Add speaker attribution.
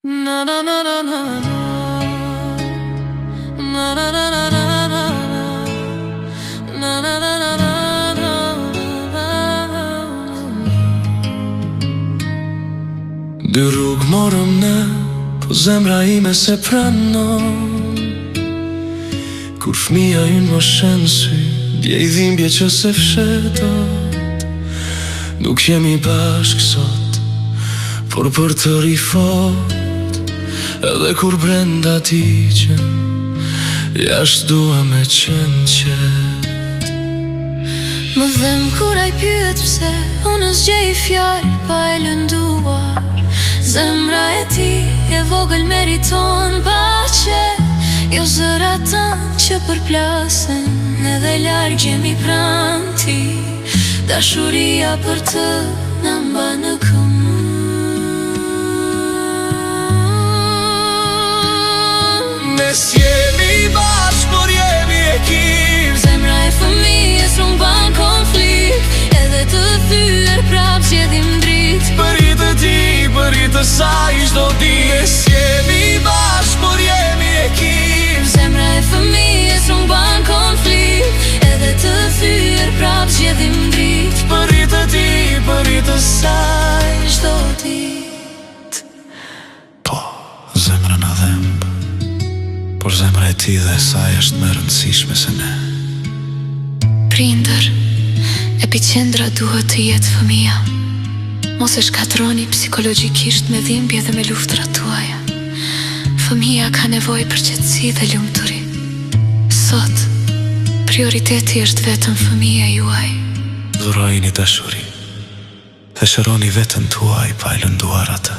Speaker 1: Na na na na na na na na na na na na na na. Dy rrugë morëm ne, po zemra ime se pranon. Kur fëmia ynë më shen sy, dje i dhimbje që se fshetot. Nuk jemi bashkë sot, por për të rifot. Edhe kur brenda ti qen, jashtë dua me qenë qet.
Speaker 2: Më dhem kur ai pyet pse unë zgjej fjalë pa e lënduar. Zemra e ti e vogël meriton paqe, jo zërat tanë që përplasen, edhe larg jemi pranë ti. Dashuria për të na mban në këmbë.
Speaker 1: Nes jemi bashkë, por jemi ekip.
Speaker 2: Zemra e fëmijës nuk ban konflikt, edhe të thyer prap zgjedhim dritë.
Speaker 1: Për i të ti, për i të saj çdo ditë. Nes jemi bashkë, por jemi ekip.
Speaker 2: Zemra e fëmijës nuk ban konflikt, edhe të thyer prap zgjedhim dritë.
Speaker 1: Për i të ti, për i të saj
Speaker 2: çdo ditë.
Speaker 3: Po, zemra na dhemb, por zemra e ti dhe e saj është më rëndësishme se ne.
Speaker 2: Prindër, epicendra duhet të jetë fëmia. Mos e shkatroni psikologjikisht me dhimbje dhe me luftrat tuaja. Fëmia ka nevojë për qetësi dhe lumturi. Sot, prioriteti është vetëm fëmia juaj.
Speaker 3: Dhurojini dashuri dhe shëroni veten tuaj pa e lënduar atë.